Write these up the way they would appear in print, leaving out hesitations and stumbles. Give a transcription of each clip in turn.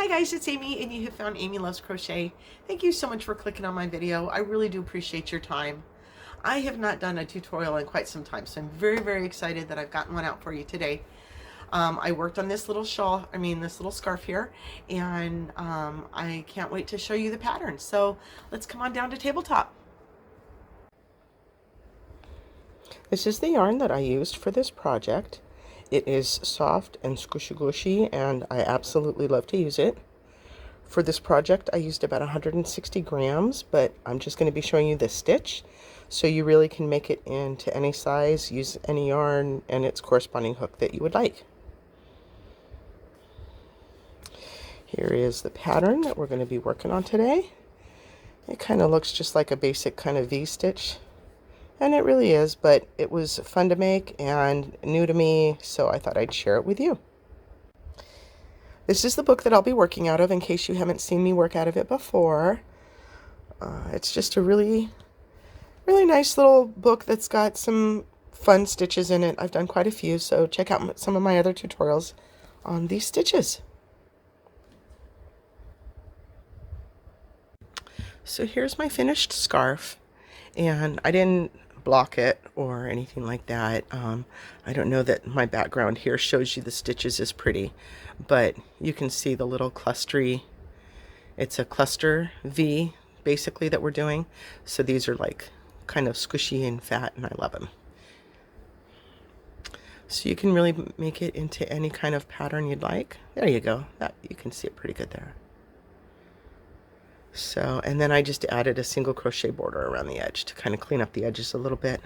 Hi guys, it's Amy and you have found Amy Loves Crochet. Thank you so much for clicking on my video. I really do appreciate your time. I have not done a tutorial in quite some time, so I'm very excited that I've gotten one out for you today. I worked on this little shawl, this little scarf here, and I can't wait to show you the pattern. So let's come on down to tabletop. This is the yarn that I used for this project. It is soft and squishy and I absolutely love to use it. For this project I used about 160 grams, but I'm just going to be showing you this stitch, so you really can make it into any size, use any yarn and its corresponding hook that you would like. Here is the pattern that we're going to be working on today. It kind of looks just like a basic kind of V-stitch. And it really is, but it was fun to make and new to me, so I thought I'd share it with you. This is the book that I'll be working out of in case you haven't seen me work out of it before. It's just a really nice little book that's got some fun stitches in it. I've done quite a few, so check out some of my other tutorials on these stitches. So here's my finished scarf, and I didn't block it or anything like that. I don't know that my background here shows you the stitches as pretty, but you can see the little clustery, it's a cluster V basically that we're doing. So these are like kind of squishy and fat and I love them. So you can really make it into any kind of pattern you'd like. There you go. That you can see it pretty good there. So, and then I just added a single crochet border around the edge to kind of clean up the edges a little bit.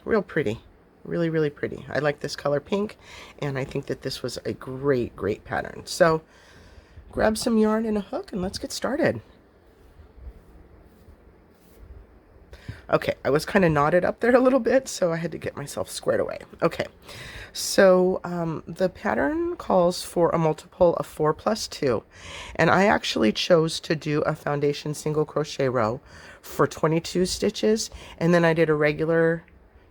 Real pretty, really pretty. I like this color pink, and I think that this was a great pattern. So grab some yarn and a hook and let's get started. Okay, I was kind of knotted up there a little bit, so I had to get myself squared away. Okay, so the pattern calls for a multiple of 4 plus 2, and I actually chose to do a foundation single crochet row for 22 stitches, and then I did a regular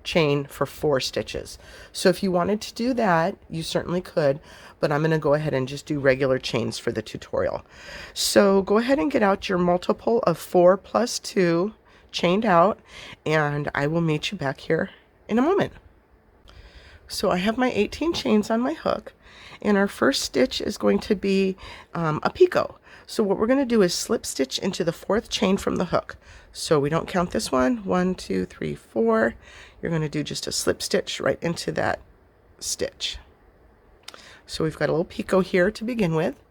chain for 4 stitches. So if you wanted to do that, you certainly could, but I'm going to go ahead and just do regular chains for the tutorial. So go ahead and get out your multiple of 4 plus 2 chained out, and I will meet you back here in a moment. So I have my 18 chains on my hook, and our first stitch is going to be a picot. So what we're going to do is slip stitch into the 4th chain from the hook. So we don't count this one. 1, 2, 3, 4. You're going to do just a slip stitch right into that stitch. So we've got a little picot here to begin with,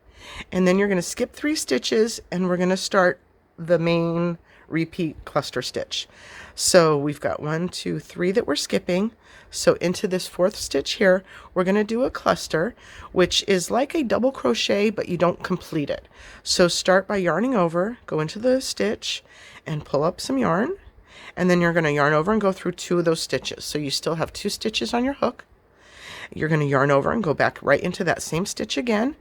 and then you're going to skip 3 stitches and we're going to start the main repeat cluster stitch. So we've got 1, 2, 3 that we're skipping. So into this 4th stitch here, we're going to do a cluster, which is like a double crochet, but you don't complete it. So start by yarning over, go into the stitch and pull up some yarn, and then you're going to yarn over and go through 2 of those stitches. So you still have 2 stitches on your hook. You're going to yarn over and go back right into that same stitch again,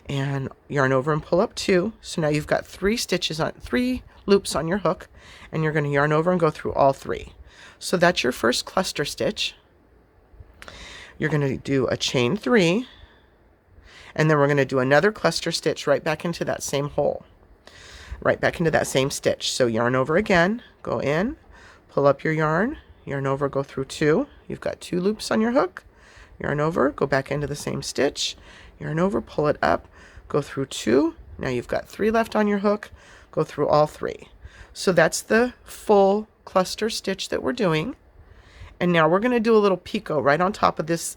and yarn over and pull up 2. So now you've got 3 loops on your hook, and you're going to yarn over and go through all 3. So that's your first cluster stitch. You're going to do a chain 3, and then we're going to do another cluster stitch right back into that same hole, right back into that same stitch. So yarn over again, go in, pull up your yarn over, go through 2. You've got 2 loops on your hook. Yarn over, go back into the same stitch, yarn over, pull it up, go through 2. Now you've got 3 left on your hook. Go through all 3. So that's the full cluster stitch that we're doing. And now we're going to do a little picot right on top of this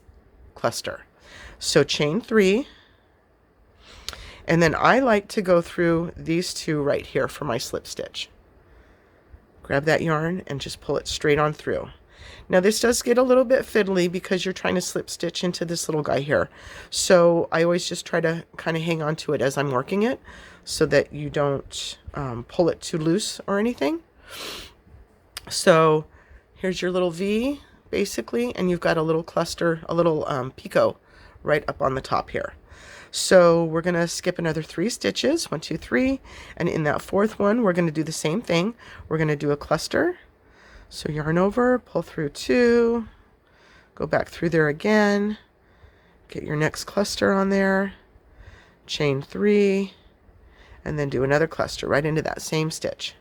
cluster. So chain 3. And then I like to go through these 2 right here for my slip stitch. Grab that yarn and just pull it straight on through. Now this does get a little bit fiddly because you're trying to slip stitch into this little guy here. So I always just try to kind of hang on to it as I'm working it so that you don't pull it too loose or anything. So here's your little V basically, and you've got a little cluster, a little picot right up on the top here. So we're going to skip another 3 stitches, 1, 2, 3, and in that 4th one we're going to do the same thing. We're going to do a cluster. So yarn over, pull through 2, go back through there again, get your next cluster on there, chain 3, and then do another cluster right into that same stitch.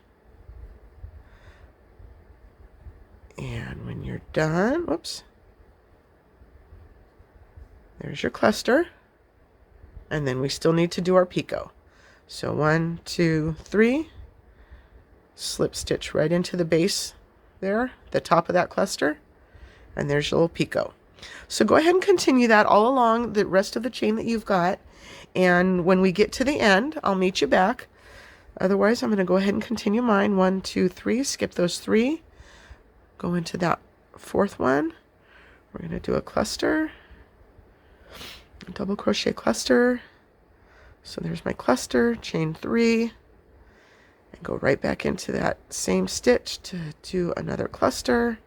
And when you're done, whoops, there's your cluster. And then we still need to do our picot. So 1, 2, 3, slip stitch right into the base there, the top of that cluster, and there's your little picot. So go ahead and continue that all along the rest of the chain that you've got, and when we get to the end, I'll meet you back. Otherwise, I'm going to go ahead and continue mine. 1, 2, 3, skip those 3, go into that 4th one. We're going to do a cluster, a double crochet cluster. So there's my cluster, chain 3, and go right back into that same stitch to do another cluster.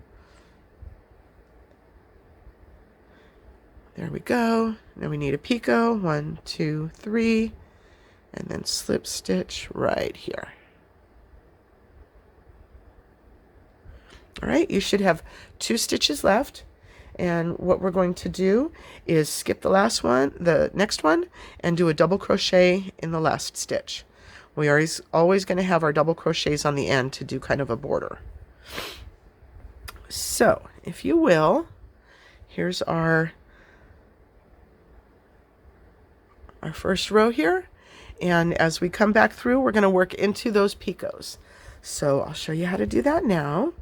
There we go. Now we need a picot. 1, 2, 3, and then slip stitch right here. All right, you should have 2 stitches left. And what we're going to do is skip the last one, the next one, and do a double crochet in the last stitch. We are always going to have our double crochets on the end to do kind of a border. So, if you will, here's our first row here. And as we come back through, we're going to work into those picots. So I'll show you how to do that now.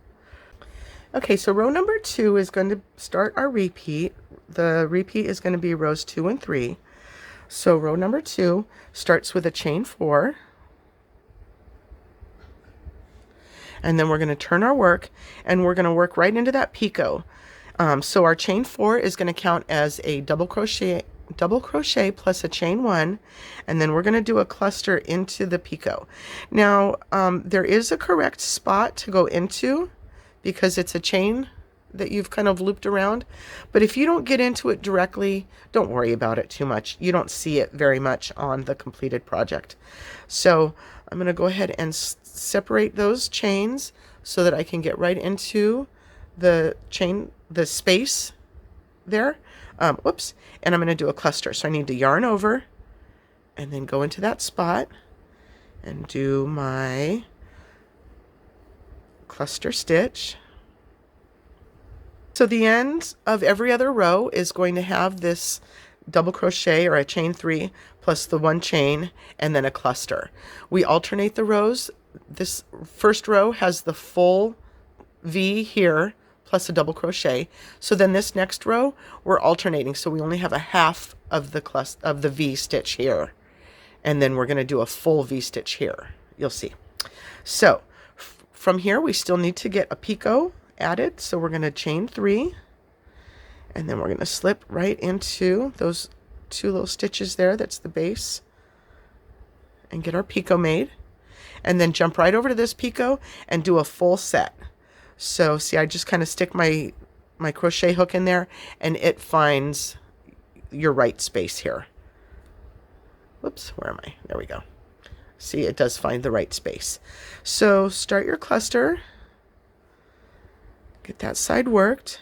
Okay, so row number 2 is going to start our repeat. The repeat is going to be rows 2 and 3. So row number 2 starts with a chain 4. And then we're going to turn our work, and we're going to work right into that picot. So our chain 4 is going to count as a double crochet plus a chain 1, and then we're going to do a cluster into the picot. Now, there is a correct spot to go into, because it's a chain that you've kind of looped around. But if you don't get into it directly, don't worry about it too much. You don't see it very much on the completed project. So I'm going to go ahead and separate those chains so that I can get right into the chain, the space there. Whoops. And I'm going to do a cluster. So I need to yarn over and then go into that spot and do my cluster stitch. So the end of every other row is going to have this double crochet or a chain 3 plus the 1 chain and then a cluster. We alternate the rows. This first row has the full V here plus a double crochet. So then this next row we're alternating, so we only have a half of the V stitch here, and then we're going to do a full V stitch here. You'll see. So from here, we still need to get a picot added, so we're going to chain 3, and then we're going to slip right into those 2 little stitches there, that's the base, and get our picot made, and then jump right over to this picot and do a full set. So see, I just kind of stick my crochet hook in there, and it finds your right space here. Whoops, where am I? There we go. See, it does find the right space. So start your cluster, get that side worked,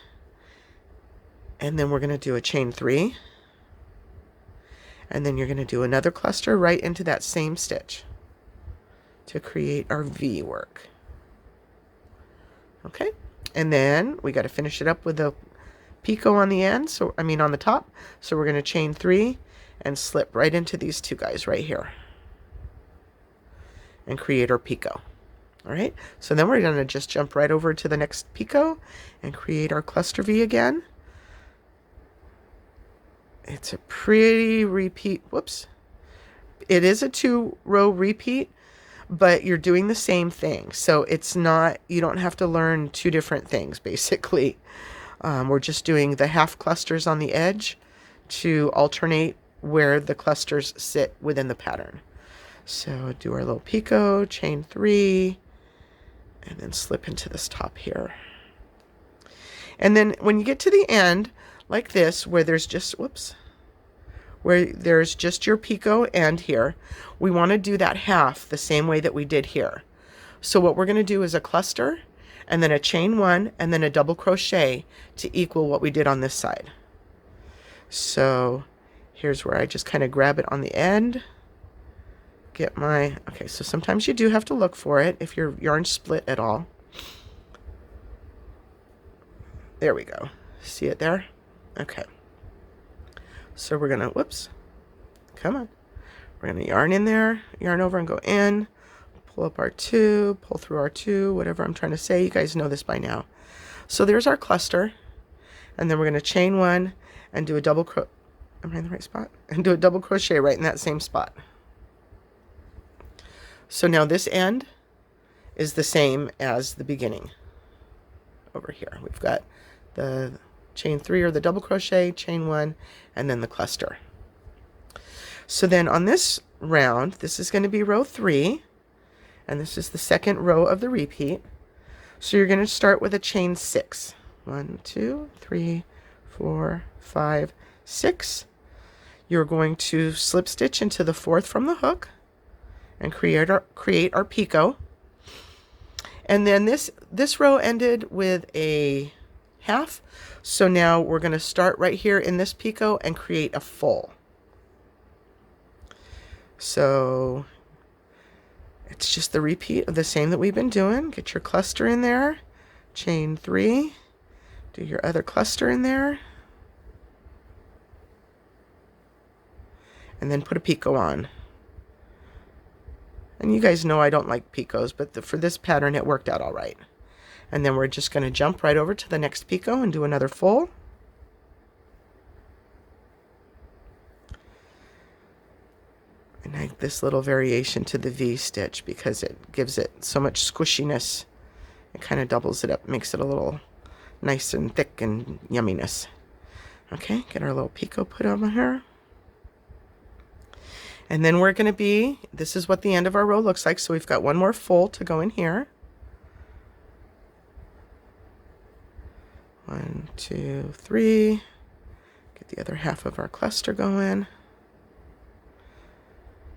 and then we're going to do a chain 3, and then you're going to do another cluster right into that same stitch to create our V work. Okay, and then we got to finish it up with a picot on the end, so I mean on the top. So we're going to chain 3 and slip right into these 2 guys right here and create our picot. All right, so then we're going to just jump right over to the next picot and create our cluster V again. It's a pretty repeat. Whoops. It is a 2-row repeat, but you're doing the same thing. So it's not, you don't have to learn 2 different things, basically. We're just doing the half clusters on the edge to alternate where the clusters sit within the pattern. So do our little picot, chain 3, and then slip into this top here. And then when you get to the end, like this, where there's just, whoops, where there's just your picot end here, we want to do that half the same way that we did here. So what we're going to do is a cluster, and then a chain 1, and then a double crochet to equal what we did on this side. So Here's where I just kind of grab it on the end. Get my, okay, so sometimes you do have to look for it if your yarn's split at all. There we go. See it there? Okay. So we're gonna, whoops, come on. We're gonna yarn in there, yarn over and go in, pull up our 2, pull through our 2, whatever I'm trying to say. You guys know this by now. So there's our cluster, and then we're gonna chain 1 and do a double crochet. Am I in the right spot? And do a double crochet right in that same spot. So now this end is the same as the beginning. Over here, we've got the chain 3 or the double crochet, chain 1, and then the cluster. So then on this round, this is going to be row 3, and this is the second row of the repeat. So you're going to start with a chain 6. 1, 2, 3, 4, 5, 6. You're going to slip stitch into the 4th from the hook and create our picot. And then this row ended with a half. So now we're going to start right here in this picot and create a full. So it's just the repeat of the same that we've been doing. Get your cluster in there, chain 3, do your other cluster in there, and then put a picot on. And you guys know I don't like picots, but for this pattern it worked out all right. And then we're just going to jump right over to the next picot and do another full. And I like this little variation to the V stitch because it gives it so much squishiness. It kind of doubles it up, makes it a little nice and thick and yumminess. Okay, get our little picot put on here. And then we're going to be, this is what the end of our row looks like. So we've got one more full to go in here. 1, 2, 3. Get the other half of our cluster going.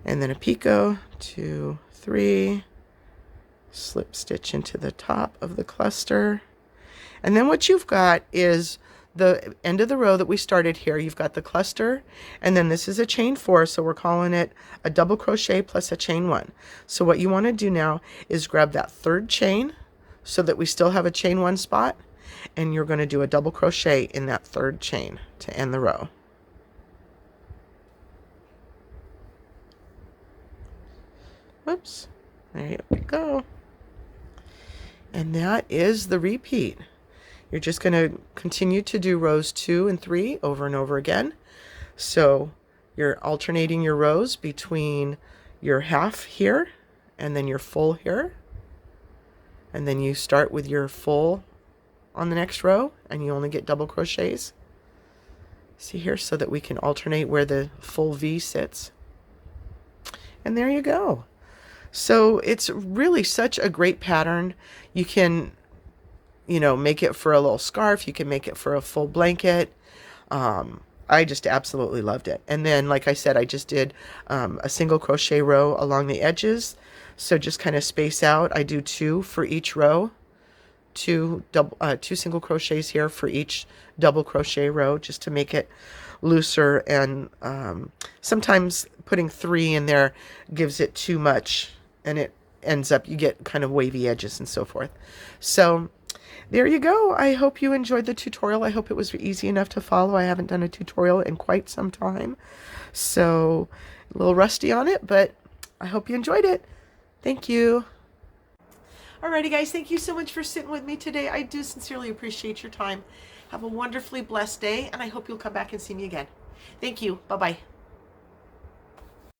And then a picot, 2, 3. Slip stitch into the top of the cluster. And then what you've got is the end of the row that we started here. You've got the cluster, and then this is a chain 4, so we're calling it a double crochet plus a chain 1. So what you want to do now is grab that 3rd chain so that we still have a chain 1 spot, and you're going to do a double crochet in that 3rd chain to end the row. Whoops, there you go. And that is the repeat. You're just going to continue to do rows 2 and 3 over and over again. So you're alternating your rows between your half here and then your full here. And then you start with your full on the next row and you only get double crochets. See here, so that we can alternate where the full V sits. And there you go. So it's really such a great pattern. You can, you know, make it for a little scarf. You can make it for a full blanket. I just absolutely loved it. And then, like I said, I just did a single crochet row along the edges. So just kind of space out. I do 2 for each row. 2 single crochets here for each double crochet row, just to make it looser. And sometimes putting 3 in there gives it too much, and it ends up, you get kind of wavy edges and so forth. So there you go. I hope you enjoyed the tutorial. I hope it was easy enough to follow. I haven't done a tutorial in quite some time, so a little rusty on it, but I hope you enjoyed it. Thank you. Alrighty guys, thank you so much for sitting with me today. I do sincerely appreciate your time. Have a wonderfully blessed day, and I hope you'll come back and see me again. Thank you. Bye-bye.